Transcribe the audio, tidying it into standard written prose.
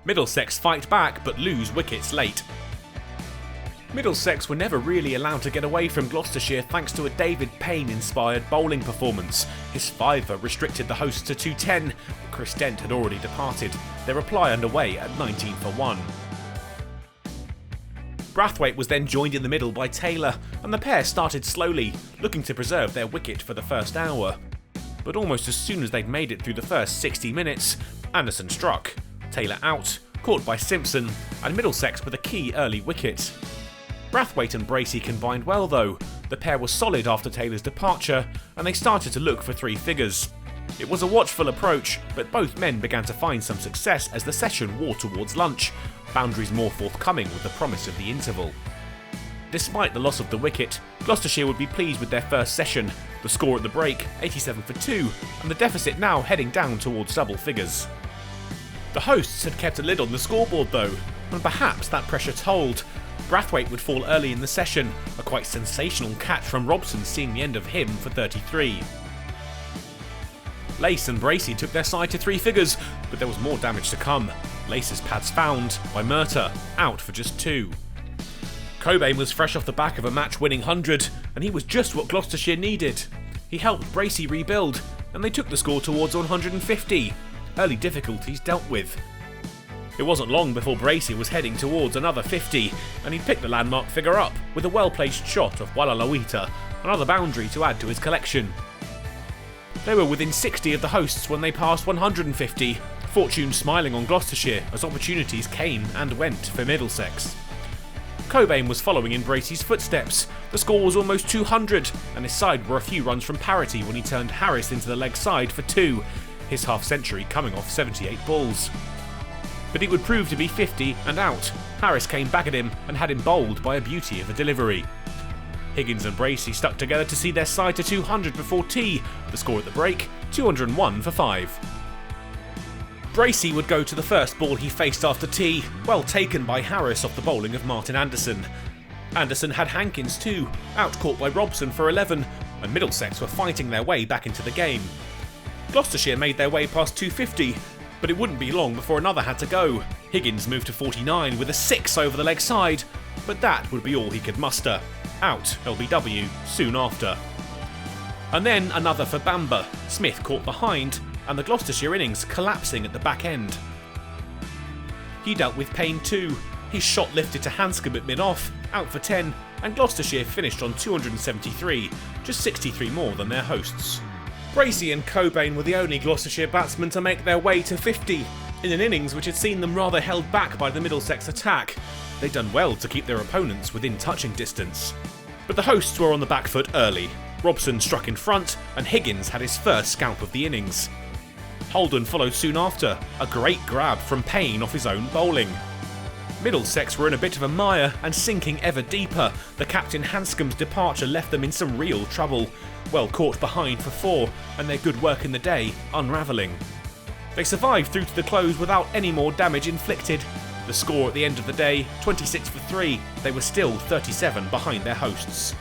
Middlesex fight back but lose wickets late. Middlesex were never really allowed to get away from Gloucestershire thanks to a David Payne-inspired bowling performance. His fiver restricted the hosts to 210, but Chris Dent had already departed, their reply underway at 19 for 1. Brathwaite was then joined in the middle by Taylor, and the pair started slowly, looking to preserve their wicket for the first hour. But almost as soon as they'd made it through the first 60 minutes, Anderson struck, Taylor out, caught by Simpson, and Middlesex with a key early wicket. Brathwaite and Bracey combined well though. The pair was solid after Taylor's departure, and they started to look for three figures. It was a watchful approach, but both men began to find some success as the session wore towards lunch, boundaries more forthcoming with the promise of the interval. Despite the loss of the wicket, Gloucestershire would be pleased with their first session, the score at the break 87 for 2, and the deficit now heading down towards double figures. The hosts had kept a lid on the scoreboard though, and perhaps that pressure told. Brathwaite would fall early in the session, a quite sensational catch from Robson seeing the end of him for 33. Lace and Bracey took their side to three figures, but there was more damage to come. Lace's pads found by Murtagh, out for just 2. Cobain was fresh off the back of a match-winning 100, and he was just what Gloucestershire needed. He helped Bracey rebuild, and they took the score towards 150. Early difficulties dealt with. It wasn't long before Bracey was heading towards another 50, and he picked the landmark figure up with a well-placed shot of Walalawita, another boundary to add to his collection. They were within 60 of the hosts when they passed 150, fortune smiling on Gloucestershire as opportunities came and went for Middlesex. Cobain was following in Bracey's footsteps. The score was almost 200, and his side were a few runs from parity when he turned Harris into the leg side for 2, his half-century coming off 78 balls. But it would prove to be 50 and out. Harris came back at him and had him bowled by a beauty of a delivery. Higgins and Bracey stuck together to see their side to 200 before tea, the score at the break 201 for 5. Bracey would go to the first ball he faced after tea, well taken by Harris off the bowling of Martin Anderson. Anderson had Hankins too, out caught by Robson for 11, and Middlesex were fighting their way back into the game. Gloucestershire made their way past 250, but it wouldn't be long before another had to go. Higgins moved to 49 with a 6 over the leg side, but that would be all he could muster. Out LBW soon after. And then another for Bamber. Smith caught behind, and the Gloucestershire innings collapsing at the back end. He dealt with Payne too. His shot lifted to Hanscom at mid-off, out for 10, and Gloucestershire finished on 273, just 63 more than their hosts. Bracey and Cobain were the only Gloucestershire batsmen to make their way to 50, in an innings which had seen them rather held back by the Middlesex attack. They'd done well to keep their opponents within touching distance. But the hosts were on the back foot early. Robson struck in front, and Higgins had his first scalp of the innings. Holden followed soon after, a great grab from Payne off his own bowling. Middlesex were in a bit of a mire and sinking ever deeper. The captain Hanscom's departure left them in some real trouble. Well caught behind for 4, and their good work in the day unravelling. They survived through to the close without any more damage inflicted. The score at the end of the day, 26 for 3, they were still 37 behind their hosts.